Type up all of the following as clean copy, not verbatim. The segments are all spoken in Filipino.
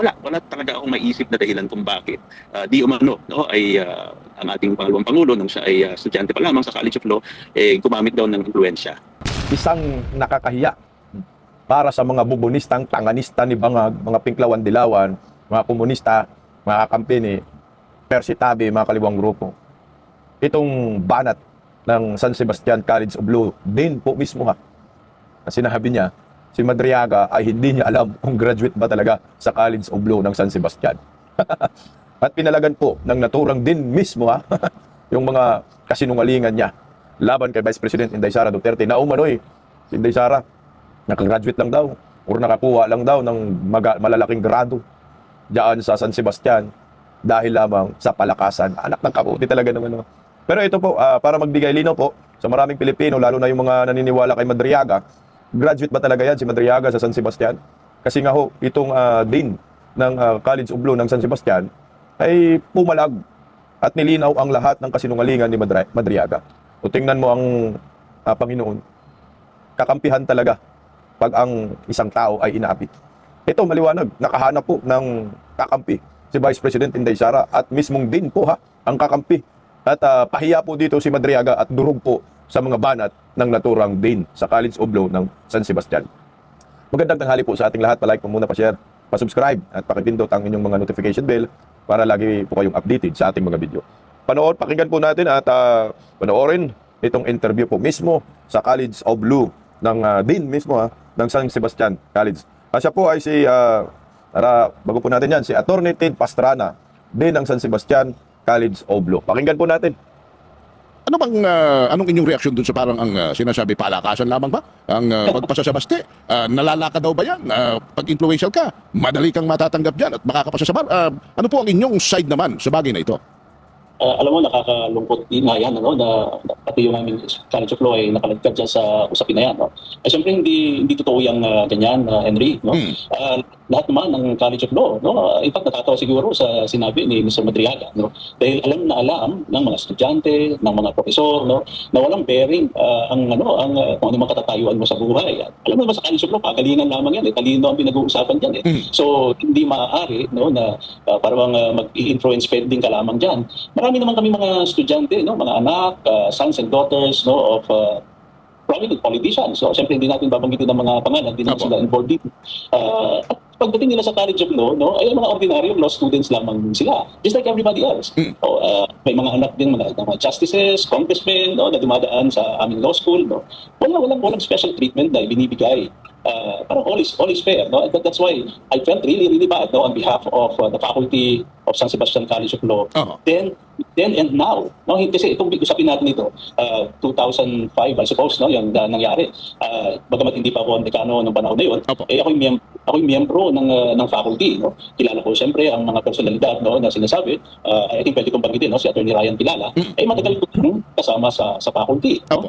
wala talaga akong maisip na dahilan kung bakit di umano no ay ang ating pangalawang pangulo nung siya ay estudyante pa lamang sa College of Law gumamit daw ng impluwensya. Isang nakakahiya para sa mga bubonistang tanganista ni Bangag, mga Pinklawan Dilawan, mga komunista, mga kakampi ni Percy Tabe, mga kaliwang grupo. Itong banat ng San Sebastian College of Law din po mismo ha, na sinabi niya, si Madriaga ay hindi niya alam kung graduate ba talaga sa College of Law ng San Sebastian. At pinalagan po ng naturang din mismo ha, yung mga kasinungalingan niya laban kay Vice President Inday Sara Duterte na umano'y si Inday Sara nakagraduate lang daw or nakakuha lang daw ng malalaking grado diyan sa San Sebastian dahil lamang sa palakasan. Anak ng kabuti talaga naman. No? Pero ito po, para magbigay linaw po sa maraming Pilipino, lalo na yung mga naniniwala kay Madriaga, graduate ba talaga yan si Madriaga sa San Sebastian? Kasi nga ho, itong dean ng College of Law ng San Sebastian ay pumalag at nilinaw ang lahat ng kasinungalingan ni Madriaga. O tingnan mo ang Panginoon, kakampihan talaga pag ang isang tao ay inaapi. Ito maliwanag, nakahanap po ng kakampi si Vice President Inday Sara at mismong din po ha, ang kakampi. At pahiya po dito si Madriaga at durog po sa mga banat ng naturang din sa College of Law ng San Sebastian. Magandang tanghali po sa ating lahat. Pa-like po muna, pa-share, pa-subscribe at pakipindot ang inyong mga notification bell para lagi po kayong updated sa ating mga video. Pakinggan po natin at panoorin itong interview po mismo sa College of Law ng Dean mismo ng San Sebastian College. Siya po ay si, bago po natin yan, si Attorney Ted Pastrana, Dean ng San Sebastian College of Law. Pakinggan po natin. Ano bang, anong inyong reaksyon dun sa parang ang sinasabi, palakasan lamang ba? Ang pagpasa sa baste? Nalalaka daw ba yan? Pag influential ka, madali kang matatanggap dyan at makakapasa sa bar. Ano po ang inyong side naman sa bagay na ito? Alam mo, nakakalungkot din nga yan, ano, na pati yung aming College of Law ay nakalagkad dyan sa usapin na yan. No? Siyempre, hindi totoo yung ganyan, Henry. No? Lahat naman ng College of Law, no? In fact, natatawa siguro sa sinabi ni Mr. Madriaga. No? Dahil alam na alam ng mga estudyante, ng mga profesor, no? Na walang bearing kung ano man katatayuan mo sa buhay. Alam mo naman sa College of Law, pagalingan lamang yan. Talino ang pinag-uusapan dyan. So, hindi maaari no, na parang mag-influence spending ka lamang dyan. Marami naman kami mga estudyante, no, mga anak, sons and daughters no, of prominent politicians. So, siyempre hindi natin babanggitin ang mga pangalan, hindi naman sila involved dito. At pagdating nila sa College of Law, no, ay mga ordinaryong law students lamang sila, just like everybody else. So, may mga anak din, mga justices, congressmen, no, na dumadaan sa aming law school. No. Walang special treatment na binibigay. Parang all is fair. No? That's why I felt really bad no, on behalf of the faculty of San Sebastian College of Law. Then and now. No? Kasi itong usapin natin ito, 2005 I suppose, no, yung nangyari. Bagamat hindi pa ako ang dekano ng panahon na yun, ako'y miyembro ng faculty. No? Kilala ko siyempre ang mga personalidad no, na sinasabi. I think pwede kong banggitin, no, si Atty. Ryan Pilala. Matagal ko kasama sa faculty. No?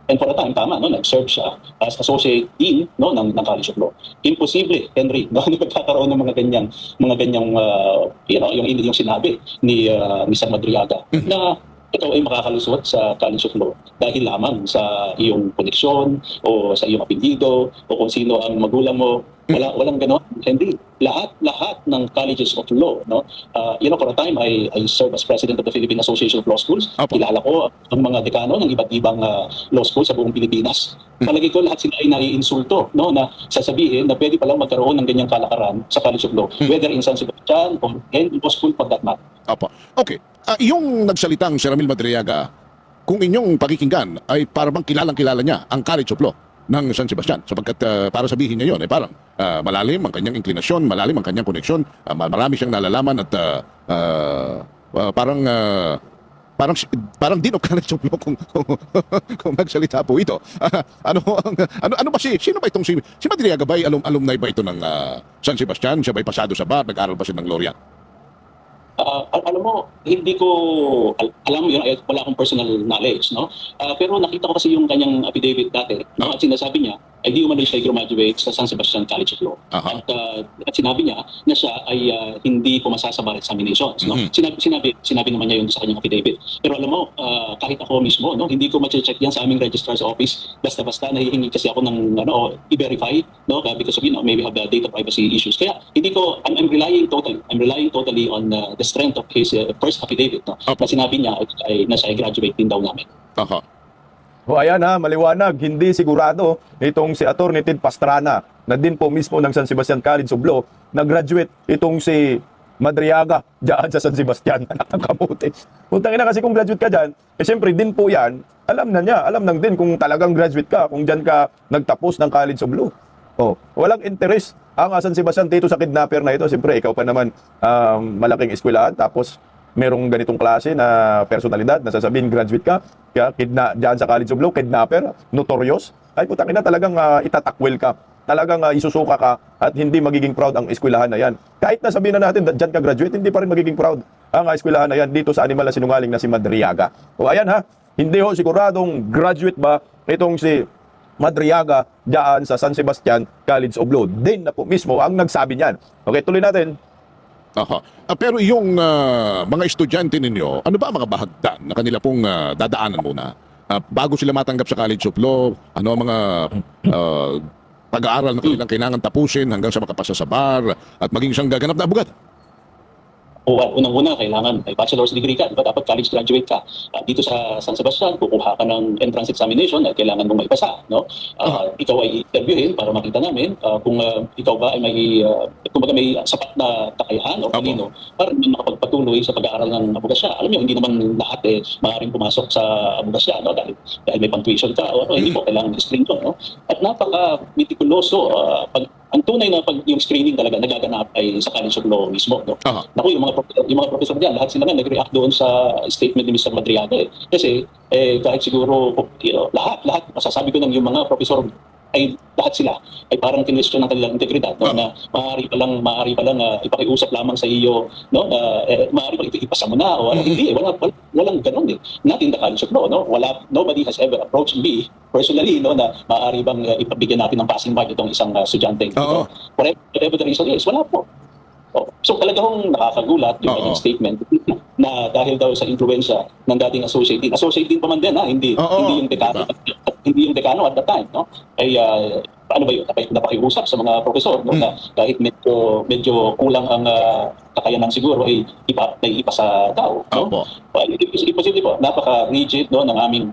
And for a time, tama, no, nag-serve siya as associate dean no, ng College of Law. Imposible, Henry, no, na magkakaroon ng mga ganyang yung sinabi ni Mr. Madriaga na ikaw ay makakalusot sa College of Law dahil lamang sa iyong koneksyon o sa iyong apelyido o kung sino ang magulang mo. Walang gano'n. Hindi. Lahat ng colleges of law, no? For a time, I served as president of the Philippine Association of Law Schools. Kilala ko ang mga dekano ng iba't ibang law school sa buong Pilipinas. Palagi ko lahat sila ay naiinsulto, no? Na sasabihin na pwede palang magkaroon ng ganyang kalakaran sa College of Law, whether in San Sebastian or any law school for that matter. Okay. Yung nagsalitang si Ramil Madriaga, kung inyong pakikinggan ay parang kilalang-kilala niya ang College of Law ng San Sebastian sapagkat para sabihin niya yun parang malalim ang kanyang inklinasyon, malalim ang kanyang koneksyon, marami siyang nalalaman at parang Dean of College of Law kung magsalita po ito. Ano ba sino ba itong si Madriaga ba ay alumni ba ito ng San Sebastian? Siya ba'y pasado sa bar? Nag-aral ba siya ng Laureate? Alam mo, hindi ko alam yun, wala akong personal knowledge, no? Pero nakita ko kasi yung kanyang affidavit dati, no? At sinasabi niya, ay di umano siya graduate sa San Sebastian College of Law. Aha. At sinabi niya na siya ay hindi pumasa sa bar examinations. No? Sinabi naman niya yun sa kanyang affidavit. Pero alam mo, kahit ako mismo, no, hindi ko ma-check yan sa aming registrar's office. Basta-basta nahihingi kasi ako ng i-verify, no, because of maybe have data privacy issues. Kaya hindi ko, I'm relying totally on the strength of his first affidavit, no, na sinabi niya na siya ay graduate din daw namin. Aha. O ayan ha, maliwanag, hindi sigurado itong si Atty. Ted Pastrana na din po mismo ng San Sebastian College of Law, nag-graduate itong si Madriaga dyan sa San Sebastian. Nakakabuti. Puntang ina kasi kung graduate ka dyan, siyempre din po yan, alam na niya, alam nang din kung talagang graduate ka, kung dyan ka nagtapos ng College of Law. Walang interest ang San Sebastian dito sa kidnapper na ito. Siyempre, ikaw pa naman malaking eskwelahan, tapos merong ganitong klase na personalidad na sasabihin graduate ka, kaya dyan sa College of Law, kidnapper, notorious, ay putang ina talagang itatakwil ka. Talagang isusuka ka at hindi magiging proud ang eskwelahan na yan. Kahit na sabihin na natin dyan ka graduate, hindi pa rin magiging proud ang eskwelahan na yan dito sa animal na sinungaling na si Madriaga. O ayan ha, hindi ho siguradong graduate ba itong si Madriaga dyan sa San Sebastian College of Law. Din na po mismo ang nagsabi niyan. Okay, tuloy natin. Aha. Pero yung mga estudyante ninyo, ano ba ang mga bahagdan na kanila pong dadaanan muna? Bago sila matanggap sa College of Law, ano ang mga pag-aaral na kanilang kailangan tapusin hanggang sa makapasa sa bar at maging isang gaganap na abogado? Unang-una, kailangan may bachelor's degree ka, diba? Dapat college graduate ka. Dito sa San Sebastian, kukuha ka ng entrance examination at kailangan mong maipasa. No? Ikaw ay interviewin para makita namin kung ikaw ba ay kumbaga may sapat na kakayahan o talino para makapagpatuloy sa pag-aaral ng abogasya. Alam niyo, hindi naman lahat maaaring pumasok sa abogasya, no? Dahil may pang-tuition ka o hindi po kailangan i-screen to. No? At napaka-meticuloso ang tunay na yung screening talaga nagaganap ay sa College of Law mismo. No? Naku, yung mga professor diyan, lahat sila nga nag-react doon sa statement ni Mr. Madriaga. Kasi kahit siguro lahat masasabi ko ng yung mga professor ay lahat sila ay parang kinwestiyon ng kanilang integridad, no? Na maaari pa lang ipakiusap lamang sa iyo, no, na maaari pa ipasa mo na o hindi, walang ganun not in the College of Law, no. Nobody has ever approached me personally, no, na maaari bang ipabigyan natin ng passing mark itong isang estudyante ito. Whatever the reason is, wala po. So talagang nakakagulat yung kanyang statement na dahil daw sa influensya ng dating associate din pa man din, hindi yung dekano, hindi yung dekano at that time, no, ay ano ba yun, napakiusap sa mga profesor, no, na kahit medyo kulang ang kakayanan siguro ay ipasa daw, no. Imposible po, napaka-rigid, no, ng aming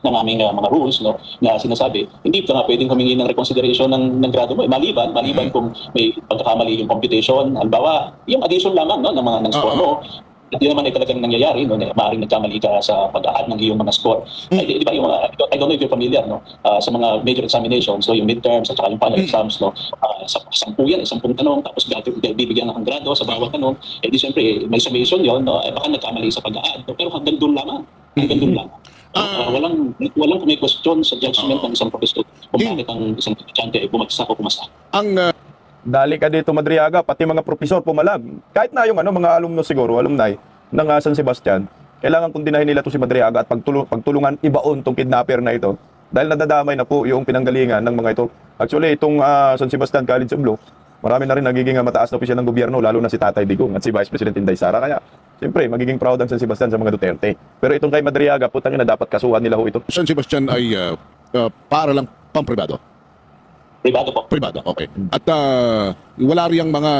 mga rules, no, na sinasabi hindi ka nga pwedeng humingi ng reconsideration ng grado mo, maliban kung may pagkakamali yung computation, halimbawa yung addition lamang, no, ng score mo. At yun naman ay talagang nangyayari, no, na maaaring nagkamali ka sa pag-add ng iyong mga score. Di ba, yung I don't know if you're familiar, no, sa mga major examinations, so yung midterms at saka yung final exams, no, sa 10 tanong, tapos bibigyan ng grado sa bawat tanong, di siyempre may summation yun, no, baka nagkamali sa pag-add, no, pero hanggang doon lamang. Walang may question sa judgment ng isang professor kung bakit ang isang estudyante ay bumagsak o pumasa. Dali ka dito, Madriaga, pati mga profesor pumalag. Kahit na yung mga alumno siguro, alumni ng San Sebastian, kailangan kundinahin nila to si Madriaga at pagtulungan ibaon tong kidnapper na ito. Dahil nadadamay na po yung pinanggalingan ng mga ito. Actually, itong San Sebastian College of Law, marami na rin nagiging mataas na opisyal ng gobyerno, lalo na si Tatay Digong at si Vice President Inday Sara. Kaya, siyempre, magiging proud ang San Sebastian sa mga Duterte. Pero itong kay Madriaga, putang ina, dapat kasuhan nila ho ito. San Sebastian ay para lang pang-pribado? Pribado po. Pribado, okay. At wala riyang mga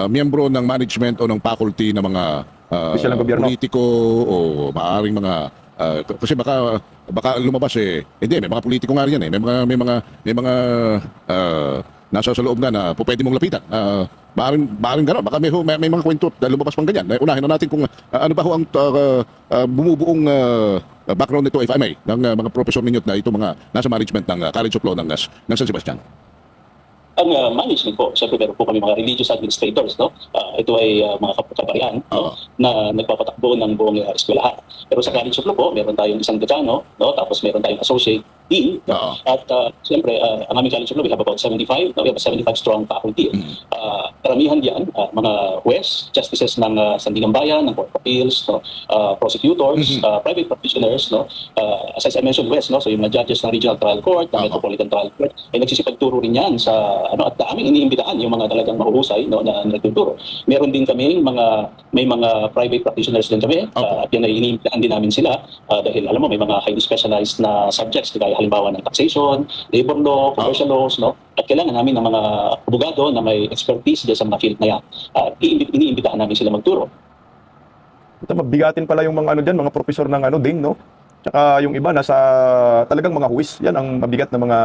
miyembro ng management o ng faculty na mga Opisyal ng gobyerno. politiko o maaaring mga kasi baka lumabas hindi, may mga politiko nga rin yan may mga nasa sa loob na pwede mong lapitan. Maaring gano'n. Baka may mga kwento na lumabas pang ganyan. Unahin na natin kung ano ba ho ang bumubuong background nito, if I may, ng mga professor ninyo na ito mga nasa management ng College of Law ng San Sebastian. Ang management po, siyempre meron po kami mga religious administrators, no? Ito ay mga kaparian, no? Na nagpapatakbo ng buong eskwelahan. Pero sa College of Law po, meron tayong isang dekano, no? Tapos meron tayong associate dean. Oo. At siyempre, ang aming College of Law, we have about 75. We have a 75 strong faculty. Karamihan diyan, mga huwes, justices ng Sandigan Bayan, ng Court of Appeals, no? Prosecutors, private practitioners, no? As I mentioned, huwes, no? So yung mga judges ng Regional Trial Court, ng Metropolitan Trial Court, ay nagsisipagturo rin yan sa, at aming iniimbitahan yung mga talagang mahuhusay, no, na nagtuturo. Meron din kami may mga private practitioners din kami, at yan ay iniimbitahan din namin sila dahil alam mo may mga highly specialized na subjects kaya halimbawa ng taxation, labor law, commercial laws, no? At kailangan namin ng mga abogado na may expertise dyan sa mga field na yan. Iniimbitahan namin sila magturo. Ito, mabigatin pala yung mga mga profesor ng din, no? Tsaka yung iba nasa talagang mga huwis. Yan ang mabigat na mga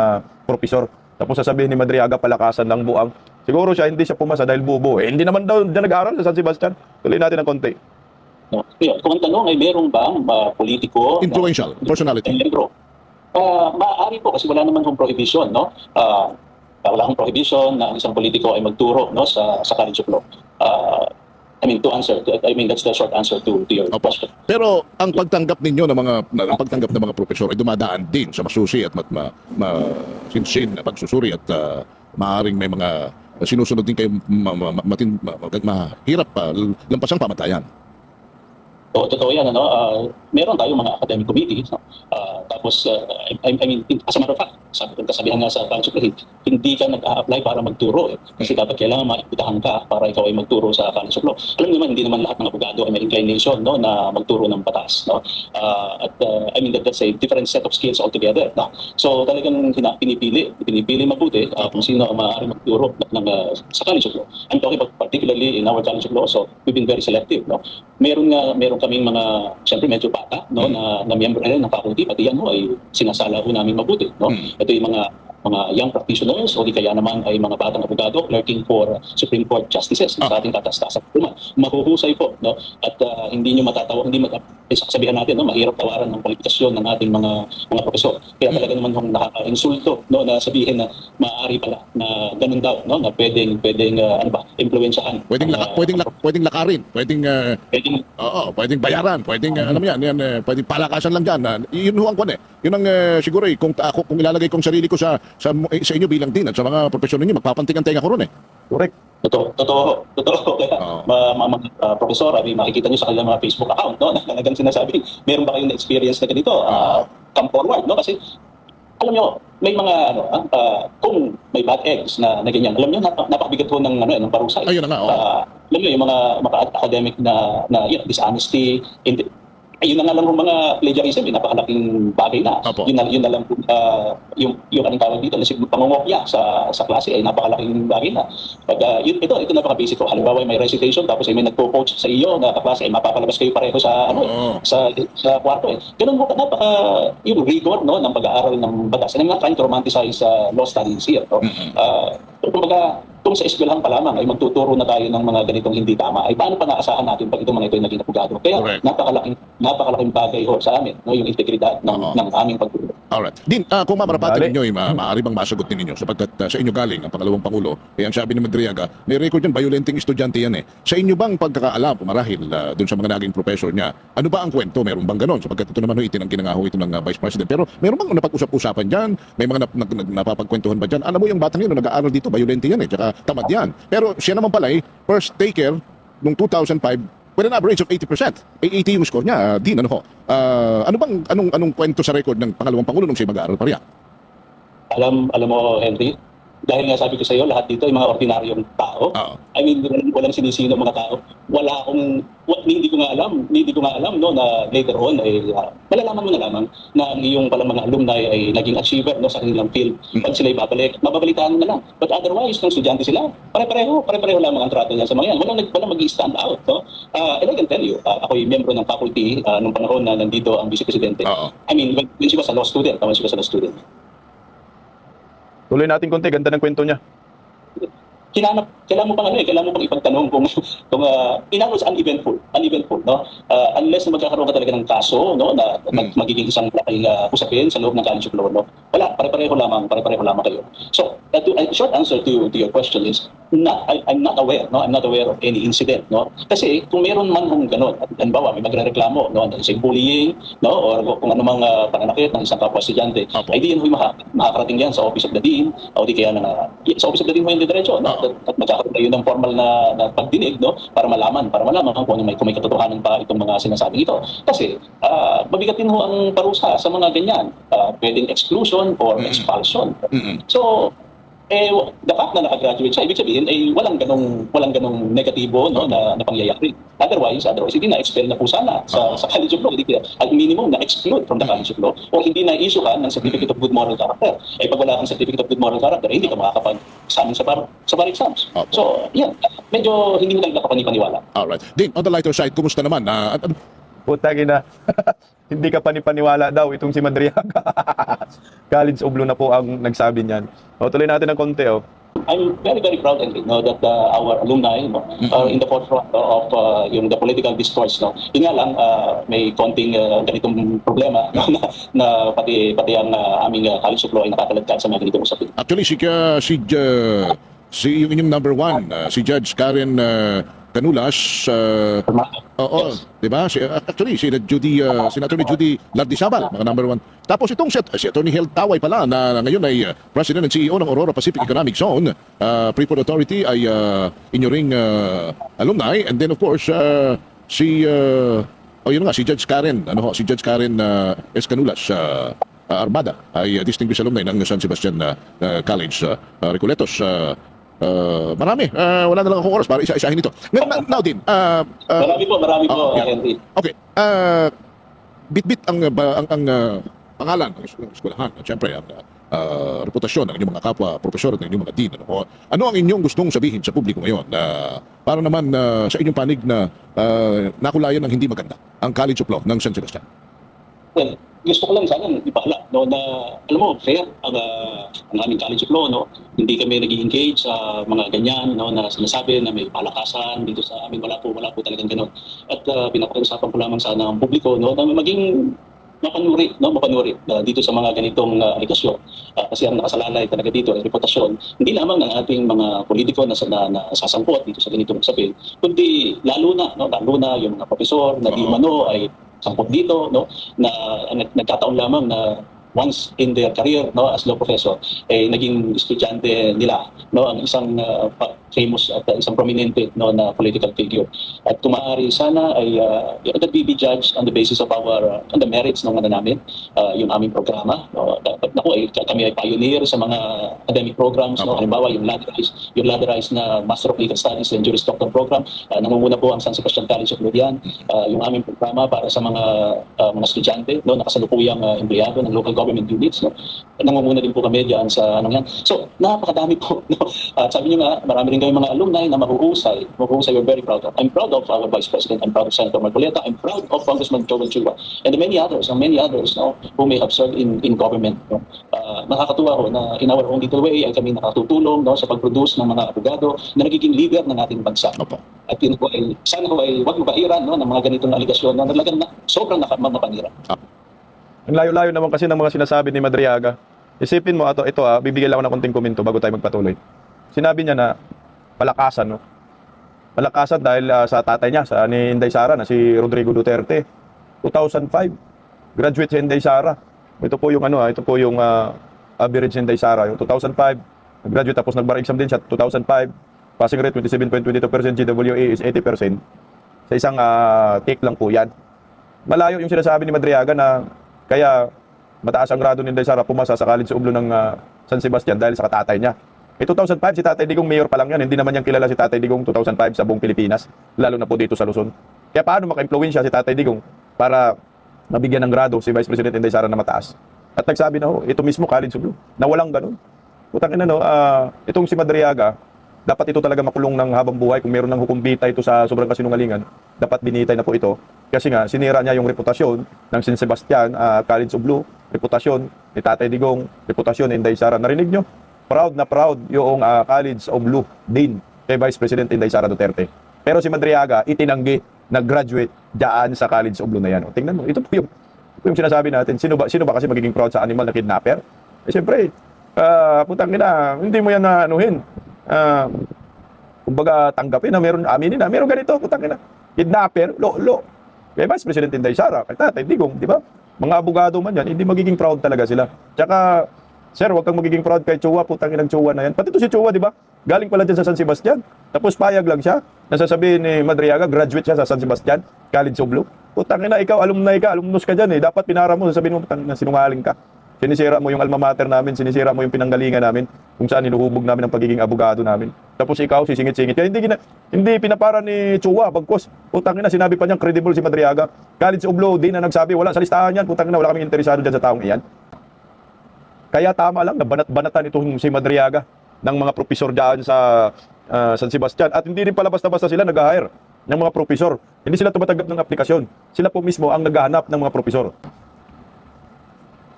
profesor. Tapos sasabihin ni Madriaga palakasan ng buang. Siguro hindi siya pumasa dahil bubo. Hindi naman daw dyan nag-aaral sa San Sebastian. Tuloy natin ng konti. No? Kung ang tanong ay merong bang politiko Influential, personality. Membro, maaari po kasi wala naman kong prohibition, no? Wala akong prohibition na isang politiko ay magturo, no, sa College of Law. That's the short answer to your question. Pero ang pagtanggap ninyo ng mga profesor ay dumadaan din sa masusi at masinsin na pagsusuri at maaaring may mga sinusunod din kayo mahirap lampasang pamatayan. So, totoo yan, meron tayong mga academic committees, no? Tapos, as a matter of fact, kasabihan nga sa College of Law, hindi ka nag-a-apply para magturo. Kasi dapat kailangan maimbitahan ka para ikaw ay magturo sa College of Law. Alam naman, hindi naman lahat ng abogado ay may inclination, no, na magturo ng batas. No? That's a different set of skills altogether. No? So, talagang pinipili mabuti kung sino ang maaari magturo sa College of Law. I'm talking about particularly in our College of Law, so we've been very selective. No? Meron kaming mga, siyempre medyo bata, no, na miyembro na rin ng faculty, pati yan ay sinasala ko namin mabuti. No? Ito yung mga young practitioners o di kaya naman ay mga batang abogado clerking for Supreme Court Justices sa ating katastasan. Mahuhusay po, no? At hindi nyo sabihan natin, no, mahirap tawaran ng kwalifikasyon ng ating mga profesor. Kaya talaga naman kung nakaka-insulto, no, na sabihin na maaari pala na ganun daw, no, na pwedeng impluwensyahan. Pwedeng lakarin, pwedeng bayaran, pwedeng pwedeng palakasan lang diyan. Yun ho ang kwan eh. Yun ang siguro kung ilalagay kong sarili ko sa inyo bilang din at sa mga profesyon ninyo, magpapanting ang tenga ko ron eh. Correct. Totoo. Kaya, profesor, makikita nyo sa kanilang mga Facebook account, no, na talagang sinasabi, meron ba kayong experience na ganito? Come forward, no? Kasi, alam nyo, may mga, kung may bad eggs na ganyan, alam nyo, napakabigat ho ng parusa. Ayun na nga, Alam nyo, yung mga academic na dishonesty, ayun na nga lang mga plagiarism, napakalaking bagay na. Yun na lang yung anong tawag dito, pangungopya sa klase ay napakalaking bagay na. Pag ito napaka-basic ko. Halimbawa may recitation tapos may nagpo-coach sa iyo na kaklase ay mapapalabas kayo pareho sa sa kwarto eh. Ganun mo yung rigor, no, ng pag-aaral ng batas. And I'm not trying to romanticize law studies here, no. Kung sa eskwelahan pa lamang ay magtuturo na tayo ng mga ganitong hindi tama, ay paano pa naasahan natin pag itong mga ito ay naging abogado? Kaya napakalaking bagay sa amin, no, yung integridad ng aming pagtuturo. Alright. Din, kung mamarapatin ninyo, maaari bang masagot ninyo sapagkat sa inyo galing ang pangalawang Pangulo, ang sabi ni Madriaga, may record yan, violenting estudyante yan eh. Sa inyo bang pagkakaalam, marahil dun sa mga naging professor niya, ano ba ang kwento? Meron bang ganon? Sapagkat ito naman itinang ginangaho ito ng Vice President. Pero meron bang napag-usap-usapan dyan? May mga napapagkwentuhan ba dyan? Alam mo yung batang yun, nag-aaral dito, violente yan eh, tsaka tamad yan. Pero siya naman pala first taker noong 2005 with an average of 80%. 80 yung score niya. Din, anong kwento sa record ng pangalawang Pangulo nung siya mag-aaral pa riyan? Alam mo, Henry, dahil nga sabi ko sa iyo, lahat dito ay mga ordinaryong tao. Walang sinisino mga tao. Hindi ko nga alam, no, na later on ay malalaman mo na lamang na ang iyong palang mga alumni ay naging achiever, no, sa kanilang field. Pag sila'y mababalitaan na lang. But otherwise, kung estudyante sila, pare-pareho lamang ang trato niya sa mga yan. Walang mag-i-stand out, no? And I can tell you, ako'y miyembro ng faculty nung panahon na nandito ang Vice Presidente. When she was a law student, Tuloy natin konti, ganda ng kwento niya. Kailangan mo pang ipagtanong kung is uneventful, no? Unless na magkakaroon ka talaga ng kaso, no, na magiging isang malaking usapin sa loob ng College of Law, no? Wala, pare-pareho lamang kayo. So, a short answer to your question is, I'm not aware, no? I'm not aware of any incident, no? Kasi kung meron man hong ganun, at halimbawa may magrereklamo, no, say bullying, no, or kung anumang pananakit ng isang kapwa estudyante, Opo. ay di yan makakarating yan sa Office of the Dean, o di kaya sa Office of the Dean mo yung diretso, no? At magkakaroon kayo ng formal na pagdinig, no, para malaman kung may katotohanan pa itong mga sinasabing ito. Kasi mabigat din ho ang parusa sa mga ganyan. Pwedeng exclusion or expulsion. So, the fact na nakagraduate siya, ibig sabihin ay walang ganong negatibo, no, na pangyayari. Otherwise hindi na-expel na po sana sa College of Law, hindi kaya at minimum na-exclude from the College of Law, o hindi na-issue ka ng Certificate of Good Moral Character. Pag wala kang Certificate of Good Moral Character, hindi ka makakapag-examine sa bar exams. Opo. So, yan, medyo hindi mo lang nakapaniwala. Alright. Dean, on the lighter side, kumusta naman? Putang ina. Hindi ka panipaniwala daw itong si Madriaga. College of Law na po ang nagsabi niyan. O, tuloy natin ng konti, oh. I'm very, very proud, Enrique, no, that our alumni, no, are in the forefront of yung the political discourse. No. Yun nga lang, may konting ganitong problema, no, na pati ang aming College of Law ay nakakalagkad sa mga ganitong usapin. Actually, si yung inyong number one, si Judge Karen Canulas, oo, di ba? Actually, si Attorney Judy Lardizabal, mga number one. Tapos itong si Attorney Hel Taway pala, na ngayon ay President and CEO ng Aurora Pacific Economic Zone, Freeport Authority, ay inyo ring alumni. And then of course, yun nga, si Judge Karen S. Canulas, Armada, ay distinguished alumni ng San Sebastian College, Recoletos. Marami. Wala na lang akong oras para isa-isahin ito. Now din. Marami po, yeah. Henry. Okay. Bit-bit ang pangalan ng eskwelahan. At syempre, ang reputasyon ng inyong mga kapwa, profesor at ng inyong mga dean. Ano ang inyong gustong sabihin sa publiko ngayon para naman sa inyong panig na nakulayan ng hindi maganda ang College of Law ng San Sebastian? Well, gusto ko lang sana ipakala, no, na alam mo, fair ang aming College of Law, no. Hindi kami nag-engage sa mga ganyan, no, na sinasabi na may palakasan dito sa amin. Wala po talagang gano'n. At pinapag-usapan ko lamang sana ang publiko, no, na maging mapanuri dito sa mga ganitong aligasyon. Kasi ang nakasalalay talaga dito ay reputasyon, hindi lamang ng ating mga politiko na sasangkot dito sa ganitong usapin, kundi lalo na yung mga profesor na di mano ay sangkot dito, no, na nagkataon lamang na once in their career, no, as law professor, naging estudyante nila, no, ang isang famous at isang prominente, no, na political figure. At kung maaari sana ay that we be judged on the basis of on the merits ng namin, yung aming programa, no. Dapat kami ay pioneer sa mga academic programs, no. Halimbawa yung ladderized na Master of Legal Studies and Juris Doctor program, nangunguna po ang San Sebastian College of Law diyan. Yung aming programa para sa mga estudyante, no, nakasalukuyang empleyado ng local government units, no. Nangunguna din po kami diyan sa yan. So, napakadami po, no. At sabi niyo nga, marami rin kayong mga alumni na mahuhusay. We're very proud of. I'm proud of our Vice President. I'm proud of Senator Marcoleta. I'm proud of Congressman Joel Chua. And many others, no, who may have served in government. No. Nakakatuwa ho na in our own little way ay kami nakatutulong, no, sa pag-produce ng mga abogado na nagiging leader ng ating bansa. Opo. At yun po ay, sana ho ay huwag mabahiran, no, ng mga ganitong aligasyon na talagang sobrang mapanira. Ang layo-layo naman kasi ng mga sinasabi ni Madriaga. Isipin mo, ito bibigyan lang ako ng konting komento bago tayo magpatuloy. Sinabi niya na palakasan, no? Palakasan dahil sa tatay niya, ni Inday Sara, na si Rodrigo Duterte. 2005, graduate si Inday Sara. Ito po yung average si Inday Sara. Yung 2005, graduate tapos nag-bar exam din siya. 2005, passing rate 27.22%, GWA is 80%. Sa isang take lang po yan. Malayo yung sinasabi ni Madriaga na kaya mataas ang grado ni Inday Sara pumasa sa College of Law ng San Sebastian dahil sa tatay niya. 2005, si Tatay Digong mayor pa lang yan. Hindi naman niyang kilala si Tatay Digong 2005 sa buong Pilipinas, lalo na po dito sa Luzon. Kaya paano maka-influensya si Tatay Digong para mabigyan ng grado si Vice President Inday Sara na mataas? At nagsabi na ito mismo College of Law, na walang ganun. Putang ina, itong si Madriaga, dapat ito talaga makulong ng habang buhay. Kung meron ng hukumbita ito sa sobrang kasinungalingan, dapat binitay na po ito. Kasi nga, sinira niya yung reputasyon ng San Sebastian College of Law, reputasyon ni Tatay Digong, reputasyon ni Inday Sara. Narinig nyo? Proud na proud yung College of Law din kay Vice President Inday Sara Duterte. Pero si Madriaga, itinanggi na graduate dyan sa College of Law na yan. O, tingnan mo, ito po yung sinasabi natin. Sino ba kasi magiging proud sa animal na kidnapper? Siyempre, putang ina, hindi mo yan na anuhin. kumbaga tanggapin na meron, aminin na, meron ganito, putang ina. Kidnapper, lo. Kaya Vice President Inday Sara, kay Tatay Digong, di ba? Mga abogado man yan, hindi magiging proud talaga sila. Tsaka, sir, huwag kang magiging proud kay Chua, putang inang Chua na yan. Pati to si Chua, di ba? Galing pala dyan sa San Sebastian. Tapos payag lang siya. Nasasabihin ni Madriaga, graduate siya sa San Sebastian, College of Law. Putang ina, ikaw, alumnus ka dyan eh. Dapat pinara mo, sasabihin mo, putang ina, sinungaling ka. Sinisira mo yung alma mater namin, sinisira mo yung pinanggalingan namin, kung saan hinuhubog namin ang pagiging abogado namin. Tapos ikaw, sisingit-singit. Kaya hindi pinapara ni Chua, bagkos. Putang ina, sinabi pa niyang credible si Madriaga. College of Law din na nagsabi, wala sa listahan yan. Putang ina, wala kaming interesado dyan sa taong iyan. Kaya tama lang, nabanat-banatan itong si Madriaga ng mga profesor dyan sa San Sebastian. At hindi rin pala basta-basta sila nag-hire ng mga profesor. Hindi sila tumatanggap ng aplikasyon. Sila po mismo ang naghahanap ng mga profesor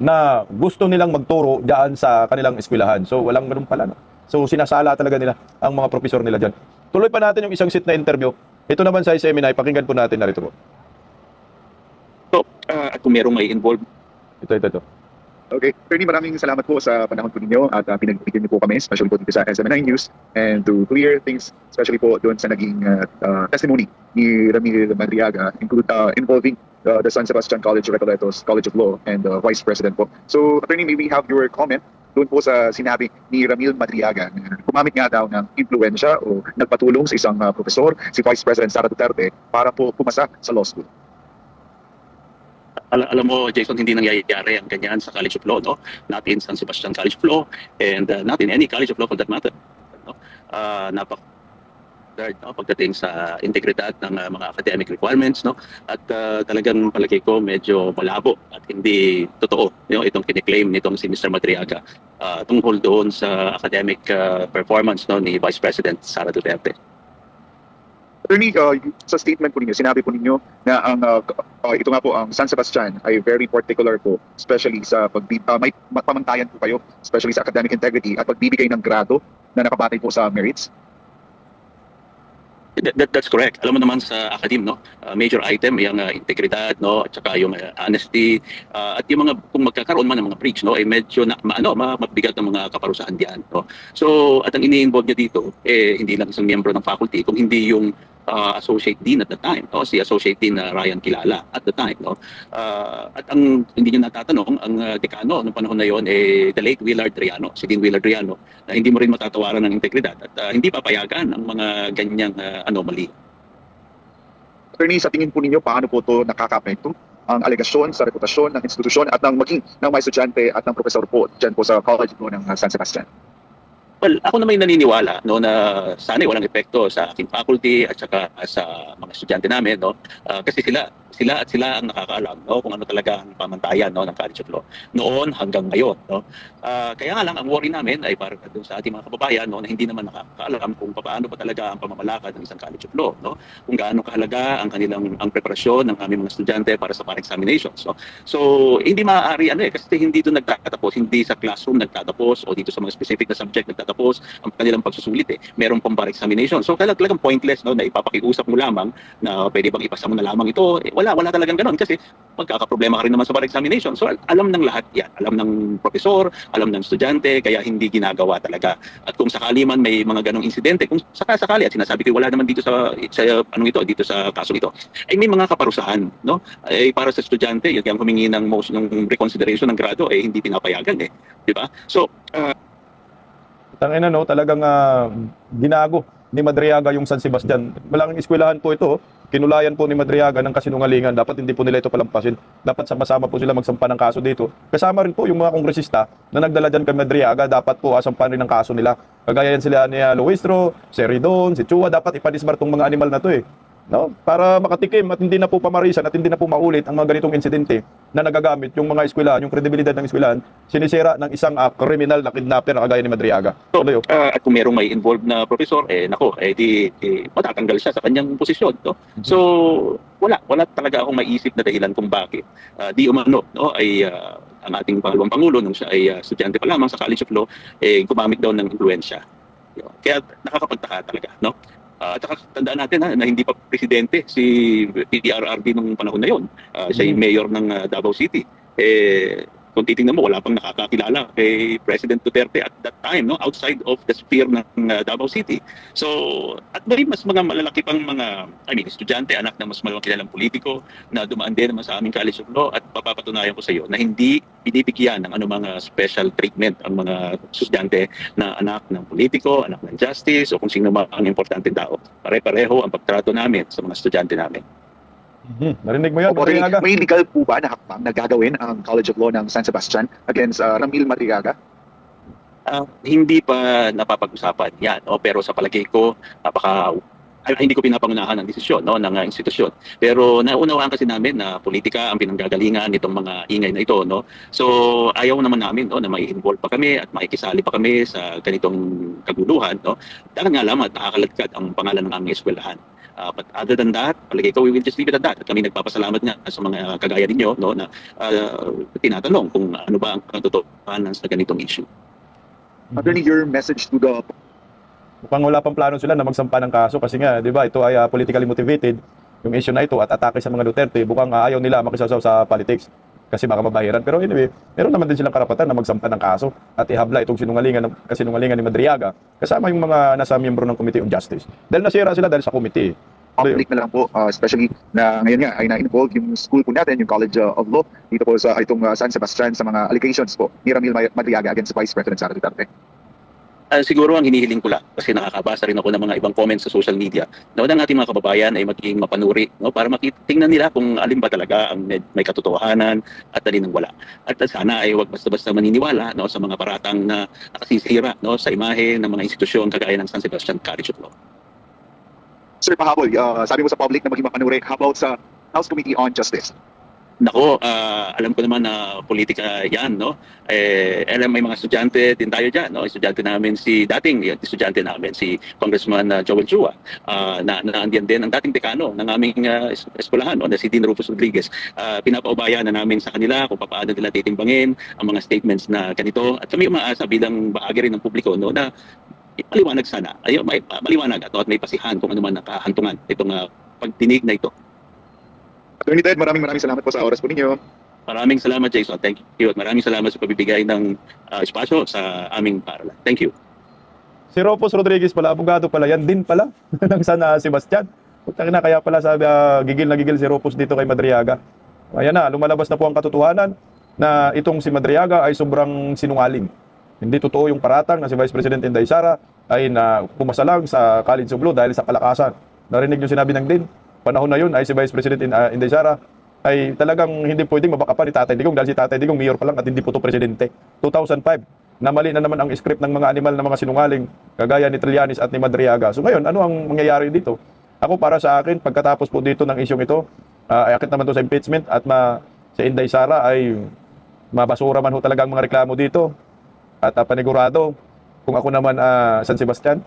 na gusto nilang magturo diyan sa kanilang eskwelahan. So, walang ganun pala. No? So, sinasala talaga nila ang mga profesor nila diyan. Tuloy pa natin yung isang sit na interview. Ito naman sa SMNI, pakinggan po natin. Narito po. So, at kung merong may involved Ito. Okay. Attorney, maraming salamat po sa panahon po ninyo at pinagbigyan niyo po kami, especially po dito sa SMNI News, and to clear things, especially po doon sa naging testimony ni Ramil Madriaga, involving the San Sebastian College of Recoletos, College of Law, and Vice President po. So, Attorney, may we have your comment doon po sa sinabi ni Ramil Madriaga na gumamit nga daw ng impluensya o nagpatulong sa isang profesor, si Vice President Sara Duterte, para po pumasa sa law school. alam mo, Jason, hindi nangyayari ang ganyan sa College of Law, no? Not in San Sebastian College of Law and not in any College of Law for that matter. No? No, pagdating sa integridad ng mga academic requirements, no? At talagang palagay ko medyo malabo at hindi totoo, itong kiniklaim nitong si Mr. Madriaga tungkol doon sa academic performance, no, ni Vice President Sara Duterte. Attorney, sa statement po ninyo, sinabi po ninyo na ang ito nga po, ang San Sebastian ay very particular po, especially sa may pamantayan po kayo, especially sa academic integrity at pagbibigay ng grado na nakabatay po sa merits. That's correct. Alam mo naman sa academe, no, major item yung integridad, no, at saka yung honesty, at yung mga kung magkakaroon man ng mga breach, no, ay medyo mabigat ng mga kaparusahan diyan, no. So at ang ini-involve niya dito hindi lang isang miyembro ng faculty, kung hindi yung associate dean at the time, no, si associate dean Ryan Kilala at the time, no. At ang hindi niyo natatanong, ang dekano noong panahon na yon the late Willard Triano, si Dean Willard Triano, na hindi mo rin matatawaran ng integridad at hindi papayagan ang mga ganyang anomaly. Attorney, sa tingin po ninyo, paano po ito nakaka-apekto ang alegasyon sa reputasyon ng institusyon at maging ng mga estudyante at ng profesor po dyan po sa College po ng San Sebastian? Well, ako naman naniniwala, no, na sana walang epekto sa aking faculty at saka sa mga estudyante namin, no. Kasi sila ang nakakaalam, no, kung ano talaga ang pamantayan, no, ng College of Law noon hanggang ngayon, no. Kaya nga lang ang worry namin ay para doon sa ating mga kababayan, no, na hindi naman nakakaalam kung paano ba talaga ang pamamalakad ng isang College of Law, no. Kung gaano kahalaga ang preparasyon ng aming mga estudyante para sa par examinations, no. So hindi maaari kasi hindi ito nagtatapos, hindi sa classroom nagtatapos o dito sa mga specific na subject nagtatapos ang kanilang pagsusulit Meron pang bar examination. So talagang pointless, no, na ipapakiusap mo lamang na pwede bang ipasa mo na lamang ito. Wala talagang ganoon kasi magkakaproblema ka rin naman sa bar examination. So alam ng lahat yan. Alam ng profesor, alam ng estudyante, kaya hindi ginagawa talaga. At kung sakali man may mga ganong insidente, kung sakali at sinasabi ko wala naman dito dito sa kaso ito, ay may mga kaparusahan, no? Ay para sa estudyante, yung humingi ng reconsideration ng grado ay hindi pinapayagan di ba? So Tangina, no, talagang ginago ni Madriaga yung San Sebastian. Malaking eskwelahan po ito. Kinulayan po ni Madriaga ng kasinungalingan. Dapat hindi po nila ito palampasin. Dapat sama-sama po sila magsampa ng kaso dito. Kasama rin po yung mga kongresista na nagdala dyan kay Madriaga. Dapat po asampan rin ang kaso nila. Kagaya yan sila ni Luistro, si Ridon, si Chua. Dapat ipadisbar tong mga animal na to no? Para makatikim at hindi na po pamarisan at hindi na po maulit ang mga ganitong insidente na nagagamit yung mga eskwelahan, yung kredibilidad ng eskwelahan, sinisira ng isang kriminal na kidnapper na kagaya ni Madriaga. At kung merong may involved na professor, matatanggal siya sa kanyang posisyon, no? So wala talaga akong maisip na dahilan kung bakit di umano, no, ay ang ating pangalawang pangulo nung siya ay estudyante pa lamang sa College of Law gumamit daw ng impluwensya. Kaya nakakapagtaka talaga, no? At saka tandaan natin na hindi pa presidente si PDRRD nung panahon na yon. Siya yung mayor ng Davao City. kung titingnan mo, wala pang nakakakilala kay President Duterte at that time, no, outside of the sphere ng Davao City. So, at may mas mga malalaki pang mga, estudyante, anak ng mas malalaki kilalang politiko na dumaan din naman sa aming College of Law, at papapatunayan ko sa iyo na hindi binibigyan ng anumang special treatment ang mga estudyante na anak ng politiko, anak ng justice, o kung sino man ang importanteng tao. Pare-pareho ang pagtrato namin sa mga estudyante namin. Narinig mo yan, Opo, Attorney, Madriaga? may legal po ba na hakbang na gagawin ang College of Law ng San Sebastian against Ramil Madriaga? Hindi pa napapag-usapan yan, no? Pero sa palagay ko, hindi ko pinapangunahan ang desisyon, no, ng institusyon. Pero naunawaan kasi namin na politika ang pinanggagalingan nitong mga ingay na ito, no. So ayaw naman namin, no, na mai-involve pa kami at makikisali pa kami sa ganitong kaguluhan, no. Dahil nga lamang nakakaladkad ang pangalan ng aming eskwelahan. But other than that, palagay ko, we will just leave it at that. At kami nagpapasalamat nga sa mga kagaya ninyo, no, na tinatanong kung ano ba ang katotohanan sa ganitong issue. Attorney, your message to the Mukhang wala pang plano sila na magsampa ng kaso kasi nga, di ba, ito ay politically motivated, yung issue na ito at atake sa mga Duterte, mukhang ayaw nila makisasaw sa politics kasi baka mabahiran. Pero anyway, meron naman din silang karapatan na magsampa ng kaso at ihabla itong kasinungalingan ni Madriaga kasama yung mga nasa miyembro ng Committee on Justice. Dahil nasira sila dahil sa committee. public na lang po, especially na ngayon nga ay na-involve yung school po natin, yung College of Law, dito po sa itong San Sebastian sa mga allegations po ni Ramil Madriaga against Vice President Sara Duterte. Siguro ang hinihiling ko lang, kasi nakakabasa rin ako ng mga ibang comments sa social media, na ng ating mga kababayan ay maging mapanuri, no, para tingnan nila kung alin ba talaga ang may katotohanan at alin ang wala. At sana ay huwag basta-basta maniniwala, no, sa mga paratang na nakasisira, no, sa imahe ng mga institusyon kagaya ng San Sebastian College of Law. Sir, pahabol, sabi mo sa public na maging mapanuri, how about sa House Committee on Justice? Nako, alam ko naman na politika yan, no? Alam, may mga estudyante din tayo dyan, no? Estudyante namin estudyante namin, si Congressman Joel Chua, na andiyan din ang dating dekano ng aming eskwelahan, no? Na si Dean Rufus Rodriguez. Pinapaubayan na namin sa kanila kung paano nila titimbangin ang mga statements na ganito. At kami umaasa bilang bahagi rin ng publiko, no, na maliwanag sana, maliwanag at may pasihan kung ano man nakahantungan itong pagtinig na ito. Attorney Ted, maraming salamat po sa oras po ninyo. Maraming salamat, Jason. Thank you. At maraming salamat sa pagbibigay ng espasyo sa aming paaralan. Thank you. Si Rufus Rodriguez pala, abogado pala, yan din pala ng San Sebastian. Putang ina, kaya pala sabi, gigil na gigil si Rufus dito kay Madriaga. Ayan na, lumalabas na po ang katotohanan na itong si Madriaga ay sobrang sinungaling. Hindi totoo yung paratang na si Vice President Inday Sara ay pumasa lang sa College of Law dahil sa kalakasan. Narinig yung sinabi ng din, panahon na yun ay si Vice President Inday Sara ay talagang hindi pwedeng mabakapan ni Tatay Digong dahil si Tatay Digong mayor pa lang at hindi po to presidente. 2005, namali na naman ang script ng mga animal na mga sinungaling kagaya ni Trillanes at ni Madriaga. So ngayon, ano ang mangyayari dito? Ako para sa akin, pagkatapos po dito ng isyong ito, ay akit naman to sa impeachment at si Inday Sara ay mabasura man ho talaga ang mga reklamo dito. At panigurado, kung ako naman San Sebastian,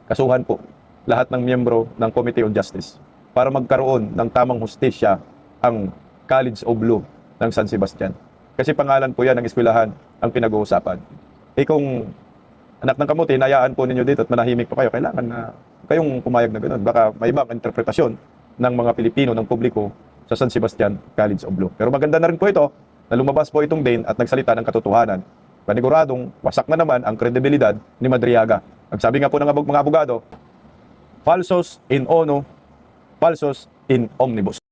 kasuhan po lahat ng miyembro ng Committee on Justice para magkaroon ng tamang hustisya ang College of Law ng San Sebastian. Kasi pangalan po yan ng eskwelahan ang pinag-uusapan. Kung anak ng kamuti, hinayaan po ninyo dito at manahimik po kayo, kailangan na kayong pumayag na ganoon. Baka may ibang interpretasyon ng mga Pilipino, ng publiko sa San Sebastian College of Law. Pero maganda na rin po ito na lumabas po itong din at nagsalita ng katotohanan. Paniguradong wasak na naman ang kredibilidad ni Madriaga. Ang sabi nga po ng mga abogado, falsos in ono, falsos in omnibus.